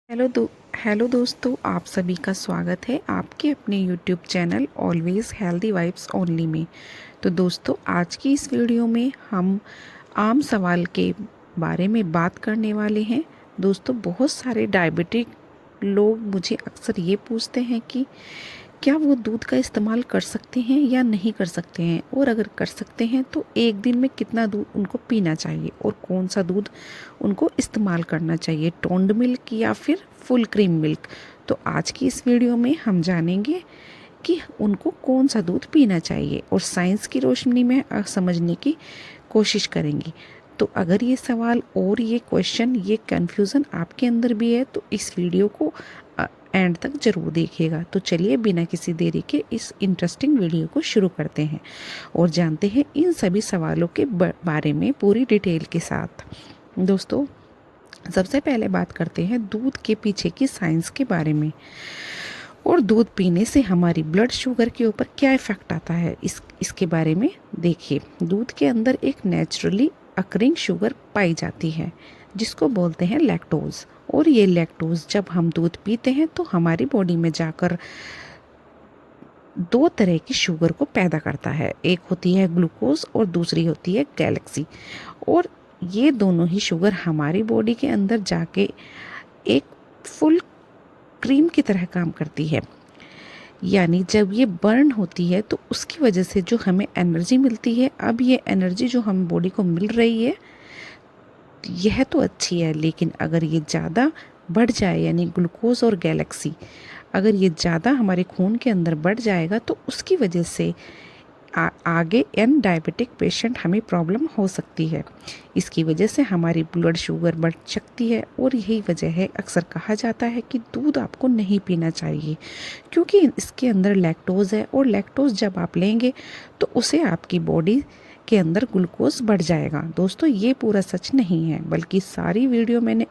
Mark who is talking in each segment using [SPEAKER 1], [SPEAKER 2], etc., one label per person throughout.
[SPEAKER 1] Hello दोस्तों, आप सभी का स्वागत है आपके अपने YouTube channel always healthy vibes only में। तो दोस्तों, आज की इस वीडियो में हम आम सवाल के बारे में बात करने वाले हैं। दोस्तों, बहुत सारे डायबिटिक लोग मुझे अक्सर ये पूछते हैं कि क्या वो दूध का इस्तेमाल कर सकते हैं या नहीं कर सकते हैं, और अगर कर सकते हैं तो एक दिन में कितना दूध उनको पीना चाहिए और कौन सा दूध उनको इस्तेमाल करना चाहिए, टोन्ड मिल्क या फिर फुल क्रीम मिल्क। तो आज की इस वीडियो में हम जानेंगे कि उनको कौन सा दूध पीना चाहिए और साइंस की रोशनी में समझने की कोशिश करेंगे। तो अगर ये सवाल और ये क्वेश्चन, ये कन्फ्यूज़न आपके अंदर भी है तो इस वीडियो को एंड तक ज़रूर देखिएगा। तो चलिए बिना किसी देरी के इस इंटरेस्टिंग वीडियो को शुरू करते हैं और जानते हैं इन सभी सवालों के बारे में पूरी डिटेल के साथ। दोस्तों, सबसे पहले बात करते हैं दूध के पीछे की साइंस के बारे में और दूध पीने से हमारी ब्लड शुगर के ऊपर क्या इफ़ेक्ट आता है इसके बारे में देखिए। दूध के अंदर एक नेचुरली अकरिंग शुगर पाई जाती है जिसको बोलते हैं लैक्टोज, और ये लैक्टोज जब हम दूध पीते हैं तो हमारी बॉडी में जाकर दो तरह की शुगर को पैदा करता है। एक होती है ग्लूकोज और दूसरी होती है गैलेक्सी, और ये दोनों ही शुगर हमारी बॉडी के अंदर जाके एक फुल क्रीम की तरह काम करती है। यानी जब ये बर्न होती है तो उसकी वजह से जो हमें एनर्जी मिलती है, अब ये एनर्जी जो हम बॉडी को मिल रही है यह तो अच्छी है, लेकिन अगर ये ज़्यादा बढ़ जाए, यानी ग्लूकोज और गैलेक्सी अगर ये ज़्यादा हमारे खून के अंदर बढ़ जाएगा तो उसकी वजह से आगे एन डायबिटिक पेशेंट हमें प्रॉब्लम हो सकती है। इसकी वजह से हमारी ब्लड शुगर बढ़ सकती है, और यही वजह है अक्सर कहा जाता है कि दूध आपको नहीं पीना चाहिए क्योंकि इसके अंदर लैक्टोज है, और लैक्टोज जब आप लेंगे तो उसे आपकी बॉडी के अंदर ग्लूकोज बढ़ जाएगा। दोस्तों, ये पूरा सच नहीं है, बल्कि सारी वीडियो मैंने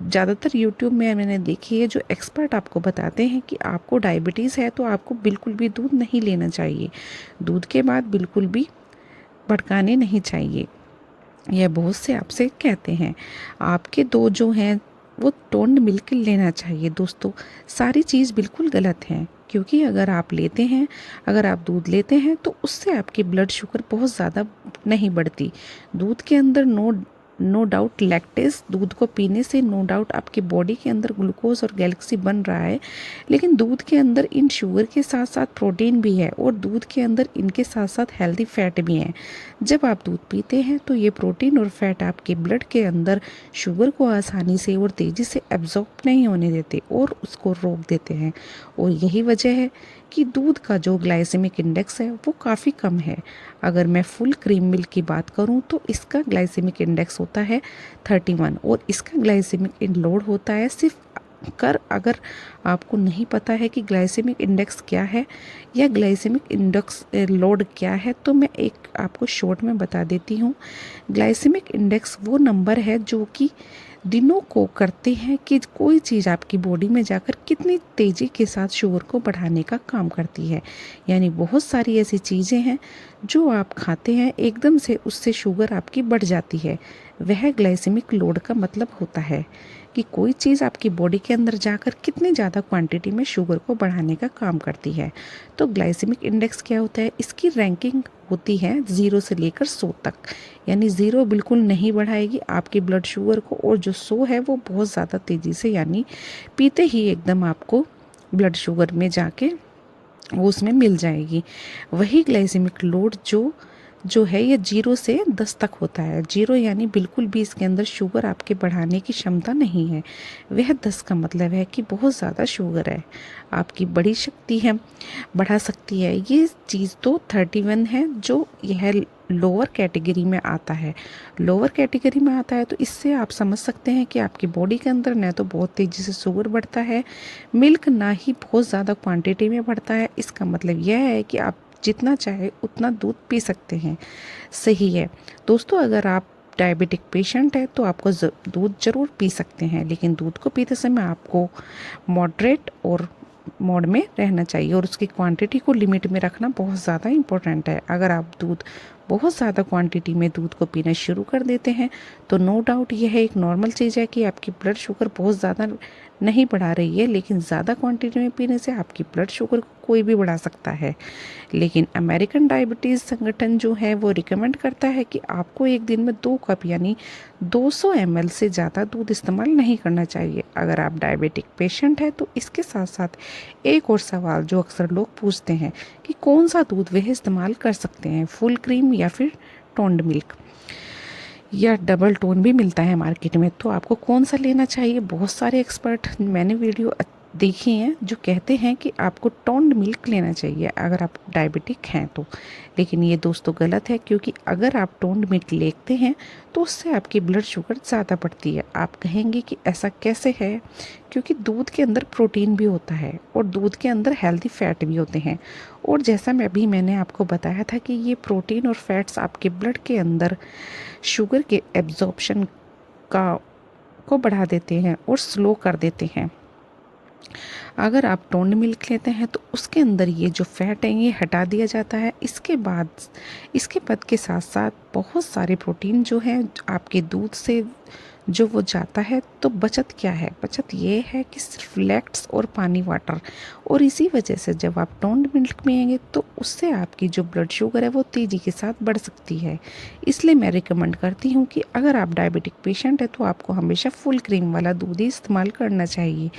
[SPEAKER 1] ज़्यादातर यूट्यूब में मैंने देखी है जो एक्सपर्ट आपको बताते हैं कि आपको डायबिटीज़ है तो आपको बिल्कुल भी दूध नहीं लेना चाहिए, दूध के बाद बिल्कुल भी भड़काने नहीं चाहिए। यह बहुत से आपसे कहते हैं आपके दो जो हैं वो टोन्ड मिल्क लेना चाहिए। दोस्तों, सारी चीज़ बिल्कुल गलत है, क्योंकि अगर आप दूध लेते हैं तो उससे आपकी ब्लड शुगर बहुत ज़्यादा नहीं बढ़ती। दूध के अंदर नो डाउट लैक्टेज, दूध को पीने से नो डाउट आपकी बॉडी के अंदर ग्लूकोज और गैलेक्सी बन रहा है, लेकिन दूध के अंदर इन शुगर के साथ साथ प्रोटीन भी है, और दूध के अंदर इनके साथ साथ हेल्दी फैट भी हैं। जब आप दूध पीते हैं तो ये प्रोटीन और फैट आपके ब्लड के अंदर शुगर को आसानी से और तेज़ी से एब्जॉर्ब नहीं होने देते और उसको रोक देते हैं, और यही वजह है कि दूध का जो ग्लाइसेमिक इंडेक्स है वो काफ़ी कम है। अगर मैं फुल क्रीम मिल्क की बात करूं तो इसका ग्लाइसेमिक इंडेक्स होता है 31, और इसका ग्लाइसेमिक लोड होता है सिर्फ अगर आपको नहीं पता है कि ग्लाइसेमिक इंडेक्स क्या है या ग्लाइसेमिक इंडेक्स लोड क्या है, तो मैं एक आपको शॉर्ट में बता देती हूँ। ग्लाइसेमिक इंडेक्स वो नंबर है जो कि दिनों को करते हैं कि कोई चीज़ आपकी बॉडी में जाकर कितनी तेज़ी के साथ शुगर को बढ़ाने का काम करती है। यानी बहुत सारी ऐसी चीज़ें हैं जो आप खाते हैं एकदम से उससे शुगर आपकी बढ़ जाती है। वह ग्लाइसेमिक लोड का मतलब होता है कि कोई चीज़ आपकी बॉडी के अंदर जाकर कितनी ज़्यादा क्वांटिटी में शुगर को बढ़ाने का काम करती है। तो ग्लाइसेमिक इंडेक्स क्या होता है, इसकी रैंकिंग होती है 0 से लेकर 100 तक। यानी 0 बिल्कुल नहीं बढ़ाएगी आपकी ब्लड शुगर को, और जो 100 है वो बहुत ज़्यादा तेज़ी से, यानी पीते ही एकदम आपको ब्लड शुगर में जाके वो उसमें मिल जाएगी। वही ग्लाइसेमिक लोड जो है ये 0 से 10 तक होता है। 0 यानी बिल्कुल भी इसके अंदर शुगर आपके बढ़ाने की क्षमता नहीं है। वह 10 का मतलब है कि बहुत ज़्यादा शुगर है, आपकी बड़ी शक्ति है, बढ़ा सकती है। ये चीज़ तो 31 है जो यह लोअर कैटेगरी में आता है। लोअर कैटेगरी में आता है तो इससे आप समझ सकते हैं कि आपकी बॉडी के अंदर न तो बहुत तेज़ी से शुगर बढ़ता है, मिल्क ना ही बहुत ज़्यादा क्वांटिटी में बढ़ता है। इसका मतलब यह है कि आप जितना चाहे उतना दूध पी सकते हैं। सही है दोस्तों, अगर आप डायबिटिक पेशेंट है तो आपको दूध ज़रूर पी सकते हैं, लेकिन दूध को पीते समय आपको मॉडरेट और मोड में रहना चाहिए, और उसकी क्वांटिटी को लिमिट में रखना बहुत ज़्यादा इम्पोर्टेंट है। अगर आप दूध बहुत ज़्यादा क्वांटिटी में दूध को पीना शुरू कर देते हैं तो नो डाउट यह एक नॉर्मल चीज़ है कि आपकी ब्लड शुगर बहुत ज़्यादा नहीं बढ़ा रही है, लेकिन ज़्यादा क्वांटिटी में पीने से आपकी ब्लड शुगर को कोई भी बढ़ा सकता है। लेकिन अमेरिकन डायबिटीज़ संगठन जो है वो रिकमेंड करता है कि आपको एक दिन में 2 कप यानी 200 ml से ज़्यादा दूध इस्तेमाल नहीं करना चाहिए। अगर आप डायबिटिक पेशेंट हैं तो इसके साथ साथ एक और सवाल जो अक्सर लोग पूछते हैं कि कौन सा दूध वह इस्तेमाल कर सकते हैं, फुल क्रीम या फिर टोन्ड मिल्क या डबल टोन भी मिलता है मार्केट में, तो आपको कौन सा लेना चाहिए। बहुत सारे एक्सपर्ट मैंने वीडियो देखी हैं जो कहते हैं कि आपको टोन्ड मिल्क लेना चाहिए अगर आप डायबिटिक हैं तो, लेकिन ये दोस्तों गलत है, क्योंकि अगर आप टोन्ड मिल्क लेते हैं तो उससे आपकी ब्लड शुगर ज़्यादा बढ़ती है। आप कहेंगे कि ऐसा कैसे है, क्योंकि दूध के अंदर प्रोटीन भी होता है और दूध के अंदर हेल्दी फैट भी होते हैं, और जैसा मैंने आपको बताया था कि ये प्रोटीन और फैट्स आपके ब्लड के अंदर शुगर के एब्जॉर्प्शन को बढ़ा देते हैं और स्लो कर देते हैं। अगर आप टोन्ड मिल्क लेते हैं तो उसके अंदर ये जो फैट है ये हटा दिया जाता है। इसके बाद के साथ साथ बहुत सारे प्रोटीन जो है आपके दूध से जो वो जाता है, तो बचत क्या है, बचत ये है कि सिर्फ लैक्ट्स और पानी वाटर, और इसी वजह से जब आप टोन्ड मिल्क पिएंगे तो उससे आपकी जो ब्लड शुगर है वो तेज़ी के साथ बढ़ सकती है। इसलिए मैं रिकमेंड करती हूँ कि अगर आप डायबिटिक पेशेंट है तो आपको हमेशा फुल क्रीम वाला दूध ही इस्तेमाल करना चाहिए।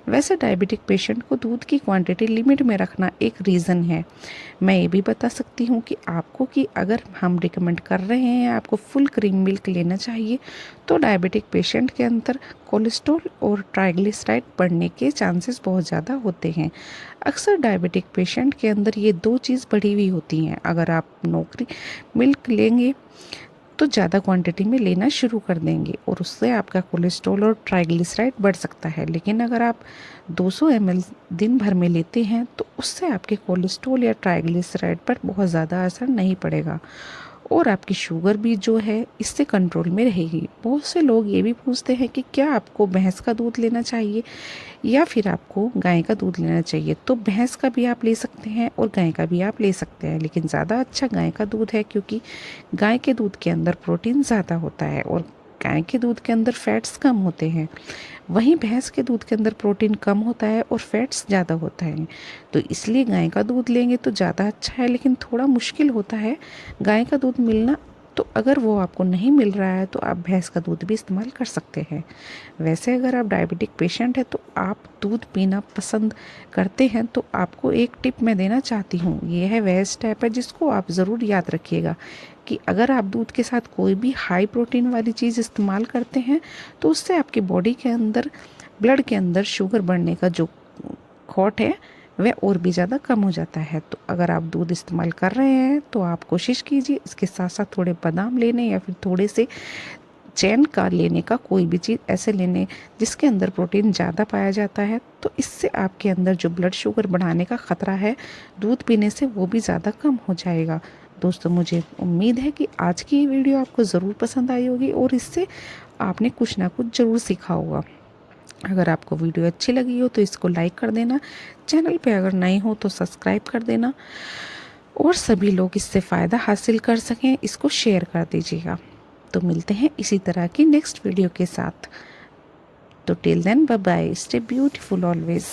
[SPEAKER 1] वैसे डायबिटिक पेशेंट को दूध की क्वांटिटी लिमिट में रखना एक रीज़न है। मैं ये भी बता सकती हूँ कि आपको कि अगर हम रिकमेंड कर रहे हैं आपको फुल क्रीम मिल्क लेना चाहिए तो डायबिटिक पेशेंट के अंदर कोलेस्ट्रॉल और ट्राइग्लिसराइड बढ़ने के चांसेस बहुत ज़्यादा होते हैं। अक्सर डायबिटिक पेशेंट के अंदर ये 2 चीज़ बढ़ी हुई होती हैं। अगर आप नौकरी मिल्क लेंगे तो ज़्यादा क्वांटिटी में लेना शुरू कर देंगे और उससे आपका कोलेस्ट्रॉल और ट्राइग्लिसराइड बढ़ सकता है। लेकिन अगर आप 200 ml दिन भर में लेते हैं तो उससे आपके कोलेस्ट्रॉल या ट्राइग्लिसराइड पर बहुत ज़्यादा असर नहीं पड़ेगा और आपकी शुगर भी जो है इससे कंट्रोल में रहेगी। बहुत से लोग ये भी पूछते हैं कि क्या आपको भैंस का दूध लेना चाहिए या फिर आपको गाय का दूध लेना चाहिए। तो भैंस का भी आप ले सकते हैं और गाय का भी आप ले सकते हैं, लेकिन ज़्यादा अच्छा गाय का दूध है, क्योंकि गाय के दूध के अंदर प्रोटीन ज़्यादा होता है और गाय के दूध के अंदर फैट्स कम होते हैं। वहीं भैंस के दूध के अंदर प्रोटीन कम होता है और फैट्स ज़्यादा होता है, तो इसलिए गाय का दूध लेंगे तो ज़्यादा अच्छा है। लेकिन थोड़ा मुश्किल होता है गाय का दूध मिलना, तो अगर वो आपको नहीं मिल रहा है तो आप भैंस का दूध भी इस्तेमाल कर सकते हैं। वैसे अगर आप डायबिटिक पेशेंट हैं तो आप दूध पीना पसंद करते हैं तो आपको एक टिप मैं देना चाहती हूँ। ये है वह स्टेप है जिसको आप ज़रूर याद रखिएगा कि अगर आप दूध के साथ कोई भी हाई प्रोटीन वाली चीज़ इस्तेमाल करते हैं तो उससे आपकी बॉडी के अंदर ब्लड के अंदर शुगर बढ़ने का जो खौट है वह और भी ज़्यादा कम हो जाता है। तो अगर आप दूध इस्तेमाल कर रहे हैं तो आप कोशिश कीजिए इसके साथ साथ थोड़े बादाम लेने या फिर थोड़े से चैन का लेने का, कोई भी चीज़ ऐसे लेने जिसके अंदर प्रोटीन ज़्यादा पाया जाता है, तो इससे आपके अंदर जो ब्लड शुगर बढ़ाने का ख़तरा है दूध पीने से वो भी ज़्यादा कम हो जाएगा। दोस्तों मुझे उम्मीद है कि आज की ये वीडियो आपको ज़रूर पसंद आई होगी और इससे आपने कुछ ना कुछ ज़रूर सीखा होगा। अगर आपको वीडियो अच्छी लगी हो तो इसको लाइक कर देना, चैनल पे अगर नए हो तो सब्सक्राइब कर देना और सभी लोग इससे फ़ायदा हासिल कर सकें इसको शेयर कर दीजिएगा। तो मिलते हैं इसी तरह की नेक्स्ट वीडियो के साथ। तो till then bye bye, stay beautiful always.